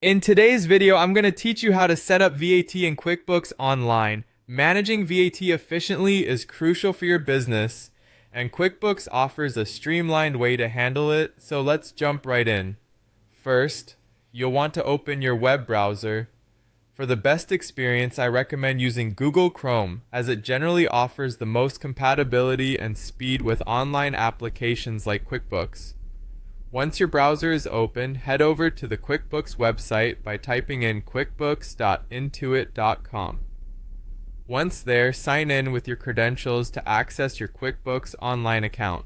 In today's video, I'm going to teach you how to set up VAT in QuickBooks Online. Managing VAT efficiently is crucial for your business, and QuickBooks offers a streamlined way to handle it, so let's jump right in. First, you'll want to open your web browser. For the best experience, I recommend using Google Chrome, as it generally offers the most compatibility and speed with online applications like QuickBooks. Once your browser is open, head over to the QuickBooks website by typing in quickbooks.intuit.com. Once there, sign in with your credentials to access your QuickBooks Online account.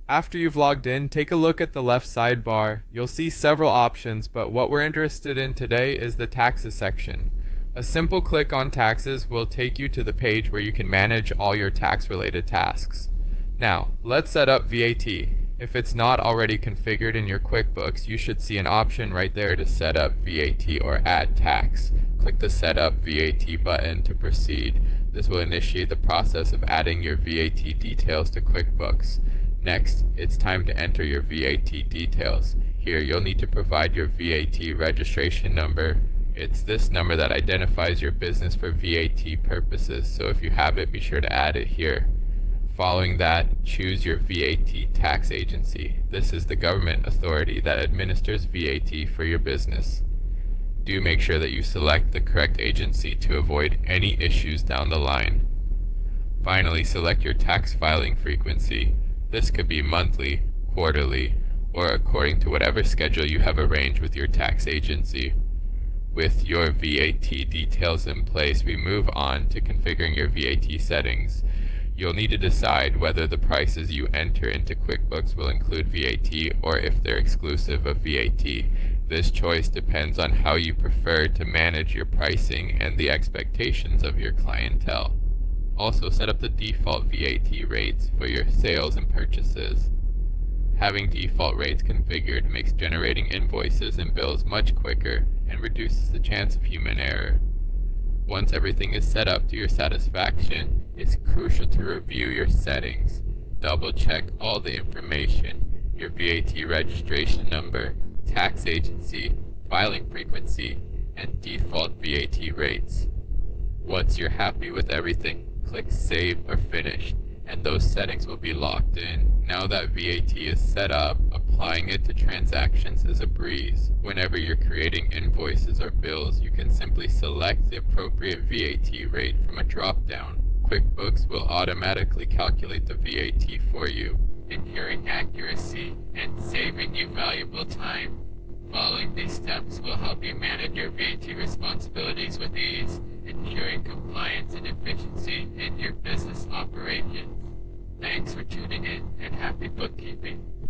After you've logged in, take a look at the left sidebar. You'll see several options, but what we're interested in today is the taxes section. A simple click on taxes will take you to the page where you can manage all your tax-related tasks. Now, let's set up VAT. If it's not already configured in your QuickBooks, you should see an option right there to set up VAT or add tax. Click the Set Up VAT button to proceed. This will initiate the process of adding your VAT details to QuickBooks. Next, it's time to enter your VAT details. Here, you'll need to provide your VAT registration number. It's this number that identifies your business for VAT purposes, so if you have it, be sure to add it here. Following that, choose your VAT tax agency. This is the government authority that administers VAT for your business. Do make sure that you select the correct agency to avoid any issues down the line. Finally, select your tax filing frequency. This could be monthly, quarterly, or according to whatever schedule you have arranged with your tax agency. With your VAT details in place, we move on to configuring your VAT settings. You'll need to decide whether the prices you enter into QuickBooks will include VAT or if they're exclusive of VAT. This choice depends on how you prefer to manage your pricing and the expectations of your clientele. Also, set up the default VAT rates for your sales and purchases. Having default rates configured makes generating invoices and bills much quicker and reduces the chance of human error. Once everything is set up to your satisfaction, it's crucial to review your settings. Double check all the information, your VAT registration number, tax agency, filing frequency, and default VAT rates. Once you're happy with everything, click Save or Finish, and those settings will be locked in. Now that VAT is set up, applying it to transactions is a breeze. Whenever you're creating invoices or bills, you can simply select the appropriate VAT rate from a drop-down. QuickBooks will automatically calculate the VAT for you, ensuring accuracy and saving you valuable time. Following these steps will help you manage your VAT responsibilities with ease, ensuring compliance and efficiency in your business operations. Thanks for tuning in, and happy bookkeeping.